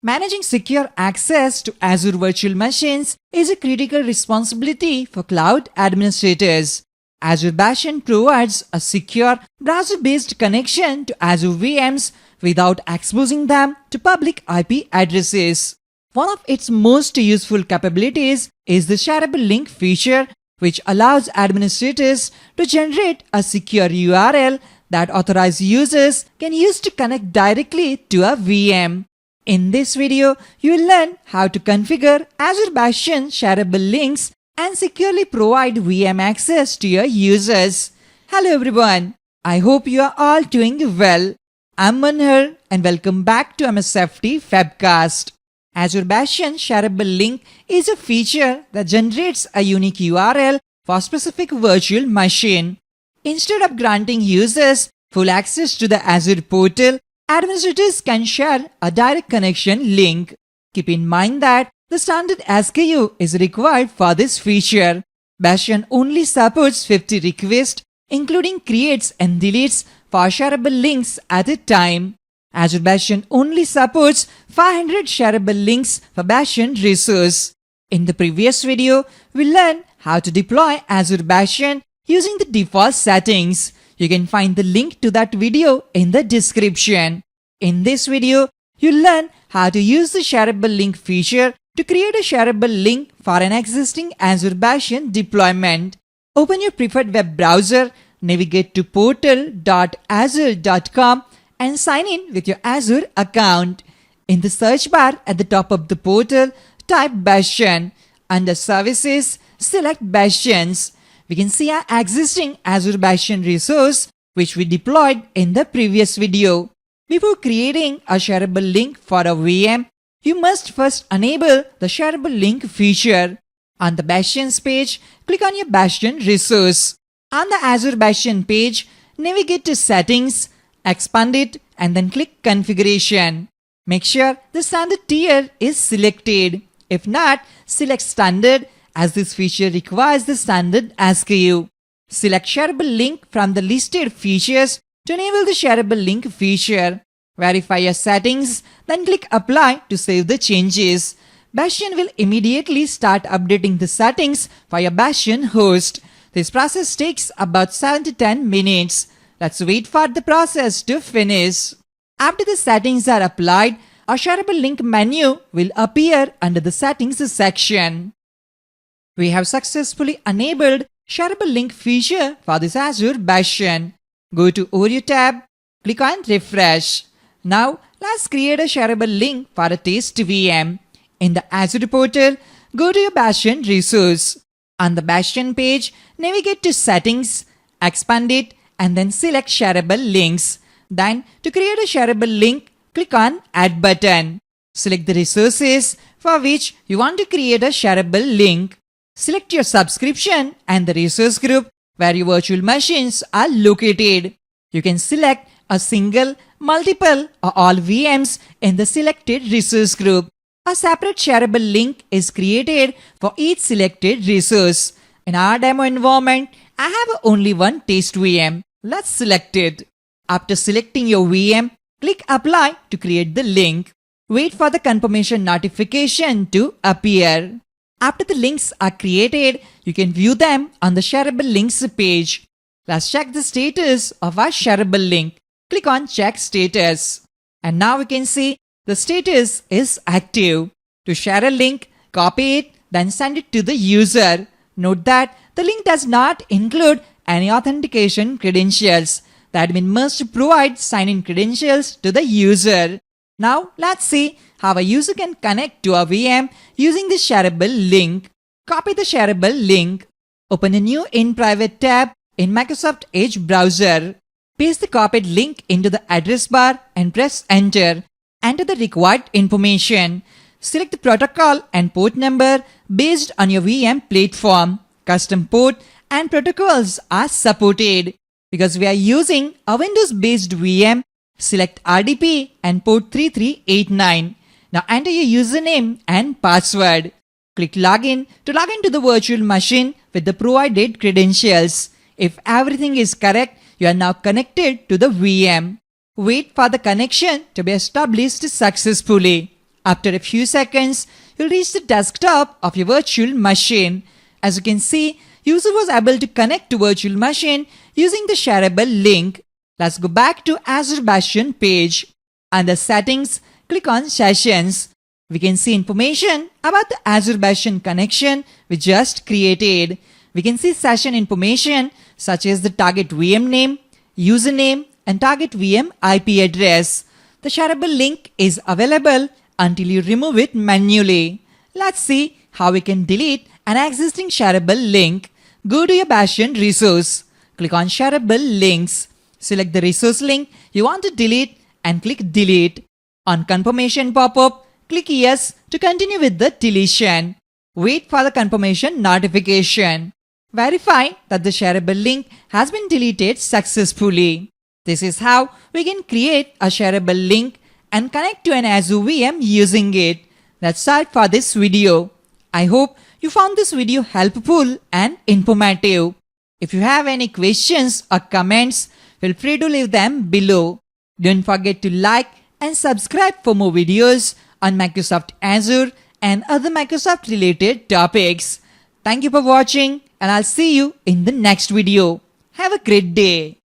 Managing secure access to Azure virtual machines is a critical responsibility for cloud administrators. Azure Bastion provides a secure browser-based connection to Azure VMs without exposing them to public IP addresses. One of its most useful capabilities is the Shareable Link feature, which allows administrators to generate a secure URL that authorized users can use to connect directly to a VM. In this video, you will learn how to configure Azure Bastion Shareable Links and securely provide VM access to your users. Hello everyone, I hope you are all doing well. I'm Manhar and welcome back to MSFT WebCast. Azure Bastion Shareable Link is a feature that generates a unique URL for a specific virtual machine. Instead of granting users full access to the Azure Portal, administrators can share a direct connection link. Keep in mind that the standard SKU is required for this feature. Bastion only supports 50 requests, including creates and deletes for shareable links at a time. Azure Bastion only supports 500 shareable links for Bastion resource. In the previous video, we learned how to deploy Azure Bastion using the default settings. You can find the link to that video in the description. In this video, you'll learn how to use the Shareable Link feature to create a shareable link for an existing Azure Bastion deployment. Open your preferred web browser, navigate to portal.azure.com and sign in with your Azure account. In the search bar at the top of the portal, type Bastion. Under Services, select Bastions. We can see our existing Azure Bastion resource, which we deployed in the previous video. Before creating a shareable link for a VM, you must first enable the Shareable Link feature. On the Bastions page, click on your Bastion resource. On the Azure Bastion page, navigate to Settings, expand it, and then click Configuration. Make sure the standard tier is selected. If not, select Standard, as this feature requires the standard SKU. Select Shareable Link from the listed features to enable the Shareable Link feature. Verify your settings, then click Apply to save the changes. Bastion will immediately start updating the settings for your Bastion host. This process takes about 7 to 10 minutes. Let's wait for the process to finish. After the settings are applied, a Shareable Link menu will appear under the Settings section. We have successfully enabled Shareable Link feature for this Azure Bastion. Go to Overview tab, click on Refresh. Now let's create a shareable link for a test VM. In the Azure Portal, go to your Bastion resource. On the Bastion page, navigate to Settings, expand it, and then select Shareable Links. Then, to create a shareable link, click on Add button. Select the resources for which you want to create a shareable link. Select your subscription and the resource group where your virtual machines are located. You can select a single, multiple, or all VMs in the selected resource group. A separate shareable link is created for each selected resource. In our demo environment, I have only one test VM. Let's select it. After selecting your VM, click Apply to create the link. Wait for the confirmation notification to appear. After the links are created, you can view them on the Shareable Links page. Let's check the status of our shareable link. Click on Check Status. And now we can see the status is active. To share a link, copy it, then send it to the user. Note that the link does not include any authentication credentials. The admin must provide sign-in credentials to the user. Now let's see how a user can connect to a VM using the shareable link. Copy the shareable link. Open a new In Private tab in Microsoft Edge browser. Paste the copied link into the address bar and press Enter. Enter the required information. Select the protocol and port number based on your VM platform. Custom port and protocols are supported. Because we are using a Windows-based VM, select RDP and port 3389. Now enter your username and password. Click Login to log into the virtual machine with the provided credentials. If everything is correct, you are now connected to the VM. Wait for the connection to be established successfully. After a few seconds, you'll reach the desktop of your virtual machine. As you can see, user was able to connect to virtual machine using the shareable link. Let's go back to Azure Bastion page. Under settings, click on sessions. We can see information about the Azure Bastion connection we just created. We can see session information such as the target VM name, username, and target VM IP address. The shareable link is available until you remove it manually. Let's see how we can delete an existing shareable link. Go to your Bastion resource. Click on Shareable Links. Select the resource link you want to delete and click Delete. On confirmation pop-up, click Yes to continue with the deletion. Wait for the confirmation notification. Verify that the shareable link has been deleted successfully. This is how we can create a shareable link and connect to an Azure VM using it. That's all for this video. I hope you found this video helpful and informative. If you have any questions or comments, feel free to leave them below. Don't forget to like and subscribe for more videos on Microsoft Azure and other Microsoft related topics. Thank you for watching, and I'll see you in the next video. Have a great day.